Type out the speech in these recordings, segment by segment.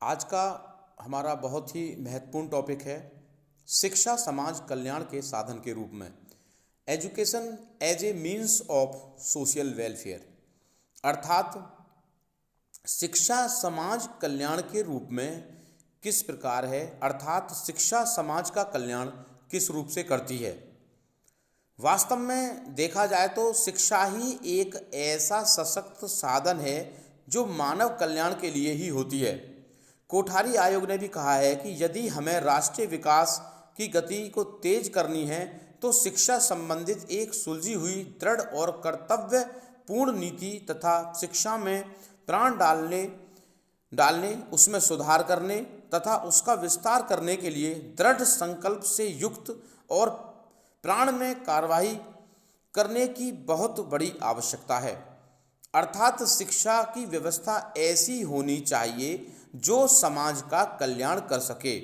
आज का हमारा बहुत ही महत्वपूर्ण टॉपिक है शिक्षा समाज कल्याण के साधन के रूप में। Education as a means of social welfare, अर्थात शिक्षा समाज कल्याण के रूप में किस प्रकार है, अर्थात शिक्षा समाज का कल्याण किस रूप से करती है। वास्तव में देखा जाए तो शिक्षा ही एक ऐसा सशक्त साधन है जो मानव कल्याण के लिए ही होती है। कोठारी आयोग ने भी कहा है कि यदि हमें राष्ट्रीय विकास की गति को तेज करनी है तो शिक्षा संबंधित एक सुलझी हुई दृढ़ और कर्तव्य पूर्ण नीति तथा शिक्षा में प्राण डालने उसमें सुधार करने तथा उसका विस्तार करने के लिए दृढ़ संकल्प से युक्त और प्राण में कार्यवाही करने की बहुत बड़ी आवश्यकता है। अर्थात शिक्षा की व्यवस्था ऐसी होनी चाहिए जो समाज का कल्याण कर सके।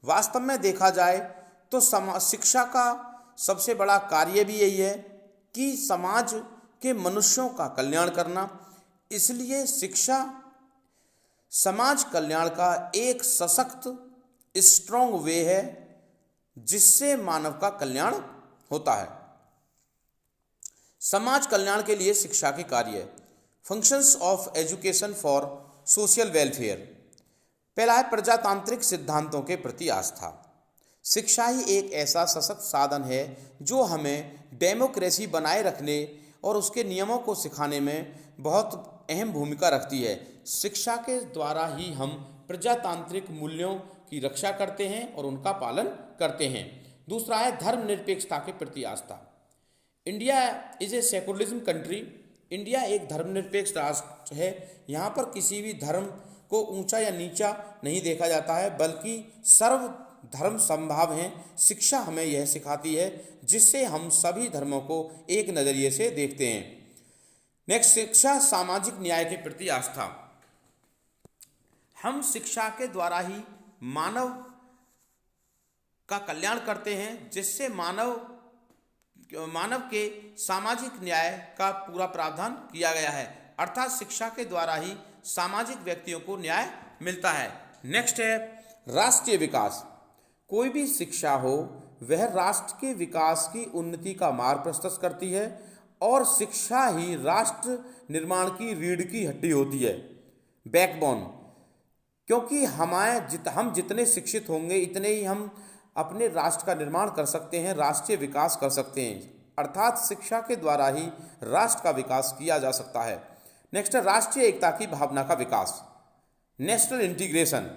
वास्तव में देखा जाए तो शिक्षा का सबसे बड़ा कार्य भी यही है कि समाज के मनुष्यों का कल्याण करना। इसलिए शिक्षा समाज कल्याण का एक सशक्त स्ट्रॉन्ग वे है जिससे मानव का कल्याण होता है। समाज कल्याण के लिए शिक्षा के कार्य। Functions of education for social welfare. पहला है प्रजातांत्रिक सिद्धांतों के प्रति आस्था। शिक्षा ही एक ऐसा सशक्त साधन है जो हमें डेमोक्रेसी बनाए रखने और उसके नियमों को सिखाने में बहुत अहम भूमिका रखती है। शिक्षा के द्वारा ही हम प्रजातांत्रिक मूल्यों की रक्षा करते हैं और उनका पालन करते हैं। दूसरा है धर्मनिरपेक्षता के प्रति आस्था। India is a secularism country. India एक धर्मनिरपेक्ष राष्ट्र है। यहाँ पर किसी भी धर्म को ऊंचा या नीचा नहीं देखा जाता है, बल्कि सर्व धर्म समभाव हैं। शिक्षा हमें यह सिखाती है जिससे हम सभी धर्मों को एक नज़रिए से देखते हैं। नेक्स्ट, शिक्षा सामाजिक न्याय के प्रति आस्था। हम शिक्षा के द्वारा ही मानव का कल्याण करते हैं जिससे मानव के सामाजिक न्याय का पूरा प्रावधान किया गया है। अर्थात शिक्षा के द्वारा ही सामाजिक व्यक्तियों को न्याय मिलता है। नेक्स्ट है राष्ट्रीय विकास। कोई भी शिक्षा हो वह राष्ट्र के विकास की उन्नति का मार्ग प्रशस्त करती है और शिक्षा ही राष्ट्र निर्माण की रीढ़ की हड्डी होती है, बैकबोन। क्योंकि हम जितने शिक्षित होंगे इतने ही हम अपने राष्ट्र का निर्माण कर सकते हैं, राष्ट्रीय विकास कर सकते हैं। अर्थात शिक्षा के द्वारा ही राष्ट्र का विकास किया जा सकता है। नेक्स्ट है राष्ट्रीय एकता की भावना का विकास, नेशनल इंटीग्रेशन।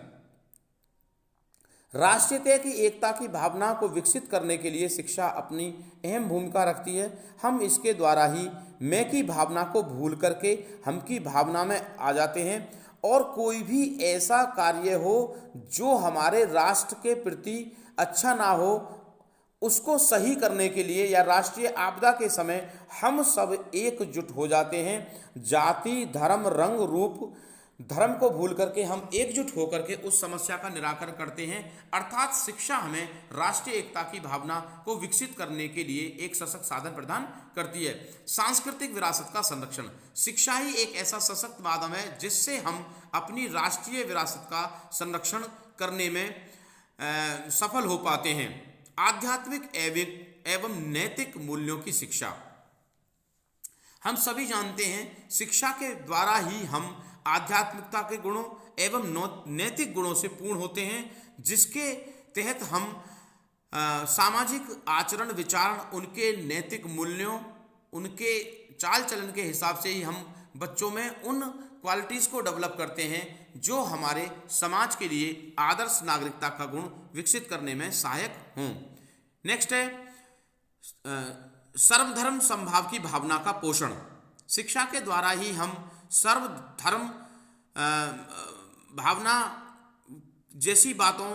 राष्ट्रीयता की एकता की भावना को विकसित करने के लिए शिक्षा अपनी अहम भूमिका रखती है। हम इसके द्वारा ही मैं की भावना को भूल करके हम की भावना में आ जाते हैं और कोई भी ऐसा कार्य हो जो हमारे राष्ट्र के प्रति अच्छा ना हो उसको सही करने के लिए या राष्ट्रीय आपदा के समय हम सब एकजुट हो जाते हैं। जाति धर्म रंग रूप धर्म को भूल करके हम एकजुट होकर के उस समस्या का निराकरण करते हैं। अर्थात शिक्षा हमें राष्ट्रीय एकता की भावना को विकसित करने के लिए एक सशक्त साधन प्रदान करती है। सांस्कृतिक विरासत का संरक्षण। शिक्षा ही एक ऐसा सशक्त माध्यम है जिससे हम अपनी राष्ट्रीय विरासत का संरक्षण करने में सफल हो पाते हैं। आध्यात्मिक एवं नैतिक मूल्यों की शिक्षा। हम सभी जानते हैं शिक्षा के द्वारा ही हम आध्यात्मिकता के गुणों एवं नैतिक गुणों से पूर्ण होते हैं, जिसके तहत हम सामाजिक आचरण विचार उनके नैतिक मूल्यों उनके चाल चलन के हिसाब से ही हम बच्चों में उन क्वालिटीज़ को डेवलप करते हैं जो हमारे समाज के लिए आदर्श नागरिकता का गुण विकसित करने में सहायक हों। नेक्स्ट है सर्वधर्म समभाव की भावना का पोषण। शिक्षा के द्वारा ही हम सर्वधर्म भावना जैसी बातों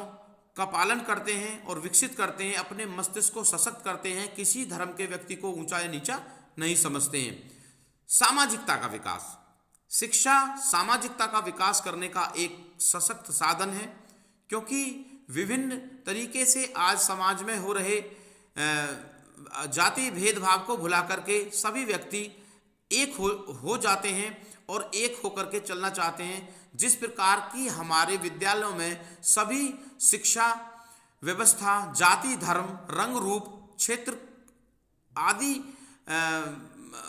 का पालन करते हैं और विकसित करते हैं, अपने मस्तिष्क को सशक्त करते हैं, किसी धर्म के व्यक्ति को ऊंचा या नीचा नहीं समझते हैं। सामाजिकता का विकास। शिक्षा सामाजिकता का विकास करने का एक सशक्त साधन है, क्योंकि विभिन्न तरीके से आज समाज में हो रहे जाति भेदभाव को भुला करके सभी व्यक्ति एक हो जाते हैं और एक होकर के चलना चाहते हैं। जिस प्रकार की हमारे विद्यालयों में सभी शिक्षा व्यवस्था जाति धर्म रंग रूप क्षेत्र आदि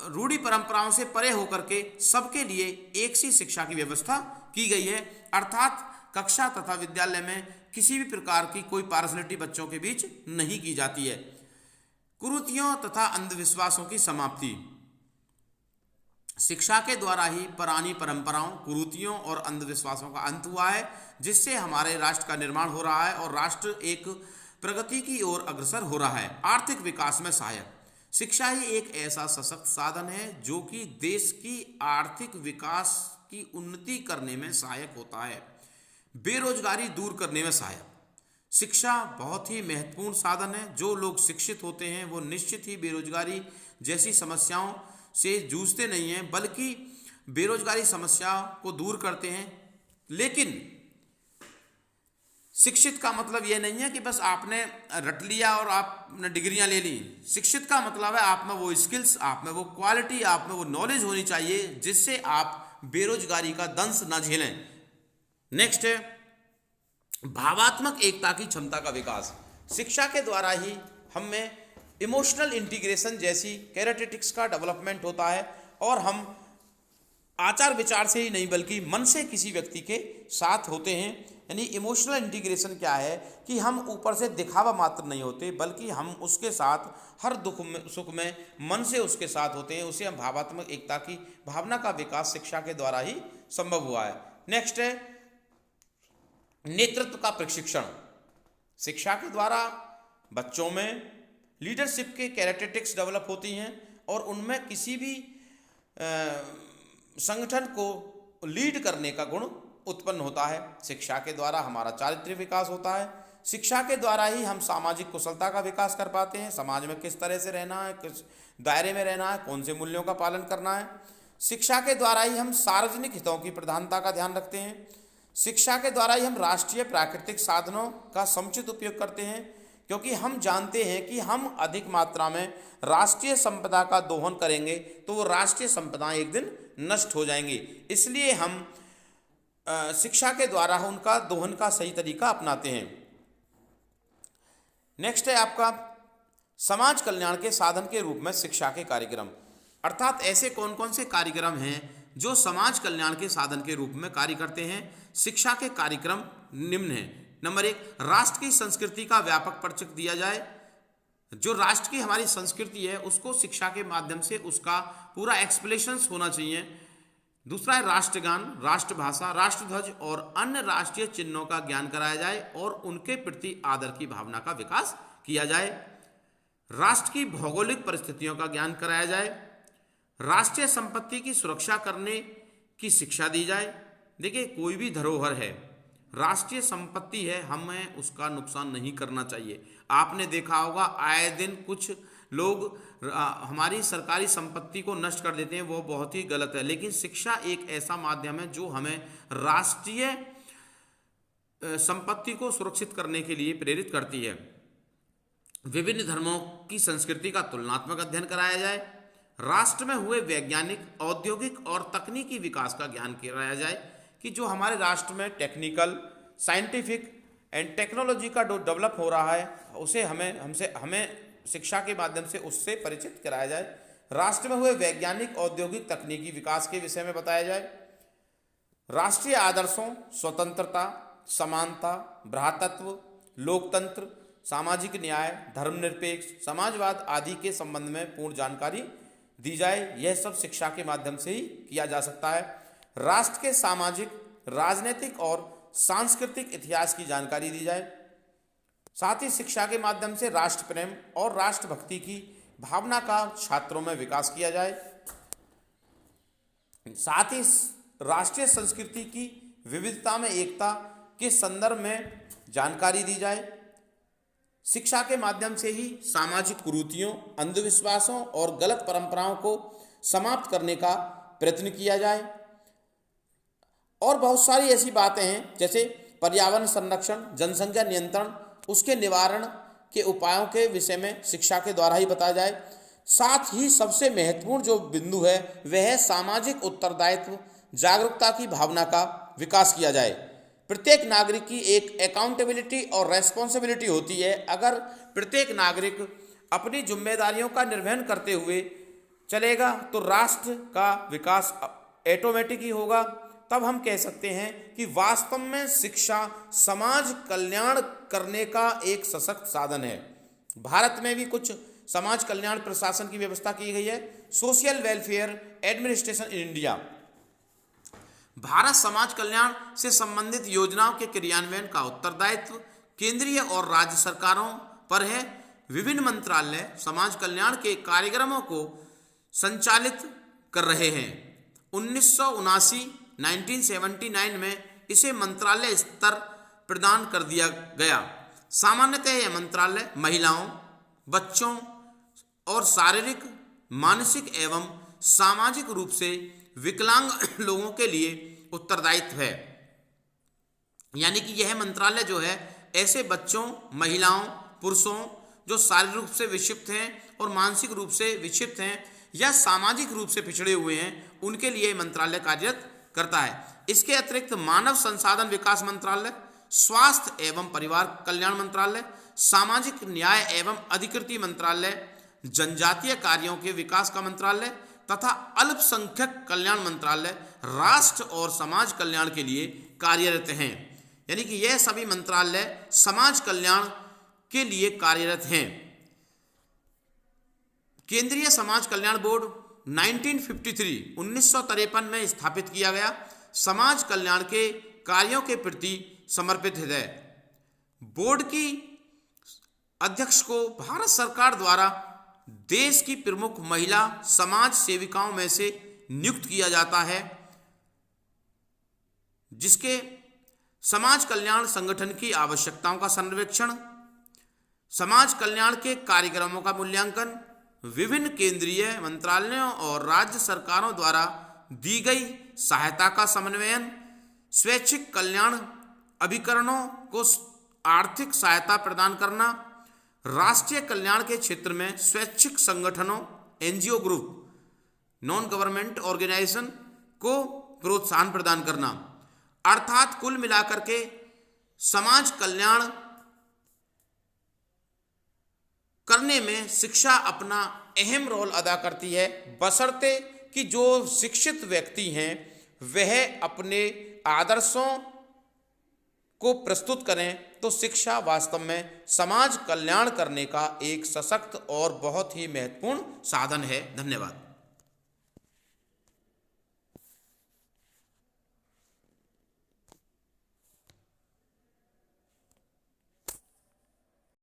रूढ़ि परंपराओं से परे होकर के सबके लिए एक सी शिक्षा की व्यवस्था की गई है, अर्थात कक्षा तथा विद्यालय में किसी भी प्रकार की कोई पार्शलिटी बच्चों के बीच नहीं की जाती है। कुरीतियों तथा अंधविश्वासों की समाप्ति। शिक्षा के द्वारा ही पुरानी परंपराओं कुरीतियों और अंधविश्वासों का अंत हुआ है, जिससे हमारे राष्ट्र का निर्माण हो रहा है और राष्ट्र एक प्रगति की ओर अग्रसर हो रहा है। आर्थिक विकास में सहायक। शिक्षा ही एक ऐसा सशक्त साधन है जो कि देश की आर्थिक विकास की उन्नति करने में सहायक होता है। बेरोजगारी दूर करने में सहायक। शिक्षा बहुत ही महत्वपूर्ण साधन है। जो लोग शिक्षित होते हैं वो निश्चित ही बेरोजगारी जैसी समस्याओं से जूझते नहीं हैं, बल्कि बेरोजगारी समस्या को दूर करते हैं। लेकिन शिक्षित का मतलब यह नहीं है कि बस आपने रट लिया और आपने डिग्रियां ले ली। शिक्षित का मतलब है आप में वो स्किल्स, आप में वो क्वालिटी, आप में वो नॉलेज होनी चाहिए जिससे आप बेरोजगारी का दंश न झेलें। नेक्स्ट है भावात्मक एकता की क्षमता का विकास। शिक्षा के द्वारा ही हम में इमोशनल इंटीग्रेशन जैसी कैरेक्टरिस्टिक्स का डेवलपमेंट होता है और हम आचार विचार से ही नहीं बल्कि मन से किसी व्यक्ति के साथ होते हैं। यानी इमोशनल इंटीग्रेशन क्या है कि हम ऊपर से दिखावा मात्र नहीं होते बल्कि हम उसके साथ हर दुख में सुख में मन से उसके साथ होते हैं। उसे हम भावात्मक एकता की भावना का विकास शिक्षा के द्वारा ही संभव हुआ है। नेक्स्ट है नेतृत्व का प्रशिक्षण। शिक्षा के द्वारा बच्चों में लीडरशिप के कैरेक्टरिस्टिक्स डेवलप होती हैं और उनमें किसी भी संगठन को लीड करने का गुण उत्पन्न होता है। शिक्षा के द्वारा हमारा चारित्र्य विकास होता है। शिक्षा के द्वारा ही हम सामाजिक कुशलता का विकास कर पाते हैं। समाज में किस तरह से रहना है, किस दायरे में रहना है, कौन से मूल्यों का पालन करना है। शिक्षा के द्वारा ही हम सार्वजनिक हितों की प्रधानता का ध्यान रखते हैं। शिक्षा के द्वारा ही हम राष्ट्रीय प्राकृतिक साधनों का समुचित उपयोग करते हैं, क्योंकि हम जानते हैं कि हम अधिक मात्रा में राष्ट्रीय संपदा का दोहन करेंगे तो वो राष्ट्रीय संपदाएं एक दिन नष्ट हो जाएंगी। इसलिए हम शिक्षा के द्वारा उनका दोहन का सही तरीका अपनाते हैं। नेक्स्ट है आपका समाज कल्याण के साधन के रूप में शिक्षा के कार्यक्रम, अर्थात ऐसे कौन कौन से कार्यक्रम हैं जो समाज कल्याण के साधन के रूप में कार्य करते हैं। शिक्षा के कार्यक्रम निम्न हैं। नंबर 1, राष्ट्र की संस्कृति का व्यापक परिचय दिया जाए। जो राष्ट्र की हमारी संस्कृति है उसको शिक्षा के माध्यम से उसका पूरा एक्सप्लेनेशन होना चाहिए। दूसरा है राष्ट्रगान, राष्ट्रभाषा, राष्ट्रध्वज और अन्य राष्ट्रीय चिन्हों का ज्ञान कराया जाए और उनके प्रति आदर की भावना का विकास किया जाए। राष्ट्र की भौगोलिक परिस्थितियों का ज्ञान कराया जाए। राष्ट्रीय संपत्ति की सुरक्षा करने की शिक्षा दी जाए। देखिए, कोई भी धरोहर है, राष्ट्रीय संपत्ति है, हमें उसका नुकसान नहीं करना चाहिए। आपने देखा होगा आए दिन कुछ लोग हमारी सरकारी संपत्ति को नष्ट कर देते हैं, वो बहुत ही गलत है। लेकिन शिक्षा एक ऐसा माध्यम है जो हमें राष्ट्रीय संपत्ति को सुरक्षित करने के लिए प्रेरित करती है। विभिन्न धर्मों की संस्कृति का तुलनात्मक अध्ययन कराया जाए। राष्ट्र में हुए वैज्ञानिक, औद्योगिक और तकनीकी विकास का ज्ञान कराया जाए कि जो हमारे राष्ट्र में टेक्निकल, साइंटिफिक एंड टेक्नोलॉजी का जो डेवलप हो रहा है उसे हमें शिक्षा के माध्यम से उससे परिचित कराया जाए। राष्ट्र में हुए वैज्ञानिक, औद्योगिक, तकनीकी विकास के विषय में बताया जाए। राष्ट्रीय आदर्शों, स्वतंत्रता, समानता, भ्रातृत्व, लोकतंत्र, सामाजिक न्याय, धर्मनिरपेक्ष, समाजवाद आदि के संबंध में पूर्ण जानकारी दी जाए। यह सब शिक्षा के माध्यम से ही किया जा सकता है। राष्ट्र के सामाजिक, राजनीतिक और सांस्कृतिक इतिहास की जानकारी दी जाए। साथ ही शिक्षा के माध्यम से राष्ट्र प्रेम और राष्ट्रभक्ति की भावना का छात्रों में विकास किया जाए। साथ ही राष्ट्रीय संस्कृति की विविधता में एकता के संदर्भ में जानकारी दी जाए। शिक्षा के माध्यम से ही सामाजिक कुरीतियों, अंधविश्वासों और गलत परंपराओं को समाप्त करने का प्रयत्न किया जाए। और बहुत सारी ऐसी बातें हैं जैसे पर्यावरण संरक्षण, जनसंख्या नियंत्रण, उसके निवारण के उपायों के विषय में शिक्षा के द्वारा ही बताया जाए। साथ ही सबसे महत्वपूर्ण जो बिंदु है वह है सामाजिक उत्तरदायित्व, जागरूकता की भावना का विकास किया जाए। प्रत्येक नागरिक की एक अकाउंटेबिलिटी और रेस्पॉन्सिबिलिटी होती है। अगर प्रत्येक नागरिक अपनी जिम्मेदारियों का निर्वहन करते हुए चलेगा तो राष्ट्र का विकास ऑटोमेटिक ही होगा। तब हम कह सकते हैं कि वास्तव में शिक्षा समाज कल्याण करने का एक सशक्त साधन है। भारत में भी कुछ समाज कल्याण प्रशासन की व्यवस्था की गई है। Social welfare administration in India Bharat समाज कल्याण से संबंधित योजनाओं के क्रियान्वयन का उत्तरदायित्व केंद्रीय और राज्य सरकारों पर है। विभिन्न मंत्रालय समाज कल्याण के कार्यक्रमों को संचालित कर रहे हैं। 1979 में इसे मंत्रालय स्तर प्रदान कर दिया गया। सामान्यतः यह मंत्रालय महिलाओं, बच्चों और शारीरिक, मानसिक एवं सामाजिक रूप से विकलांग लोगों के लिए उत्तरदायित्व है। यानी कि यह मंत्रालय जो है ऐसे बच्चों, महिलाओं, पुरुषों जो शारीरिक रूप से विक्षिप्त हैं और मानसिक रूप से विक्षिप्त हैं या सामाजिक रूप से पिछड़े हुए हैं, उनके लिए मंत्रालय कार्यरत करता है। इसके अतिरिक्त मानव संसाधन विकास मंत्रालय, स्वास्थ्य एवं परिवार कल्याण मंत्रालय, सामाजिक न्याय एवं अधिकृति मंत्रालय, जनजातीय कार्यों के विकास का मंत्रालय तथा अल्पसंख्यक कल्याण मंत्रालय राष्ट्र और समाज कल्याण के लिए कार्यरत हैं। यानी कि यह सभी मंत्रालय समाज कल्याण के लिए कार्यरत हैं। केंद्रीय समाज कल्याण बोर्ड 1953 में स्थापित किया गया। समाज कल्याण के कार्यों के प्रति समर्पित है। बोर्ड की अध्यक्ष को भारत सरकार द्वारा देश की प्रमुख महिला समाज सेविकाओं में से नियुक्त किया जाता है, जिसके समाज कल्याण संगठन की आवश्यकताओं का सर्वेक्षण, समाज कल्याण के कार्यक्रमों का मूल्यांकन, विभिन्न केंद्रीय मंत्रालयों और राज्य सरकारों द्वारा दी गई सहायता का समन्वयन, स्वैच्छिक कल्याण अभिकरणों को आर्थिक सहायता प्रदान करना, राष्ट्रीय कल्याण के क्षेत्र में स्वैच्छिक संगठनों NGO group, non government organisation को प्रोत्साहन प्रदान करना। अर्थात कुल मिलाकर के समाज कल्याण करने में शिक्षा अपना अहम रोल अदा करती है, बशर्ते कि जो शिक्षित व्यक्ति हैं वह अपने आदर्शों को प्रस्तुत करें तो शिक्षा वास्तव में समाज कल्याण करने का एक सशक्त और बहुत ही महत्वपूर्ण साधन है। धन्यवाद।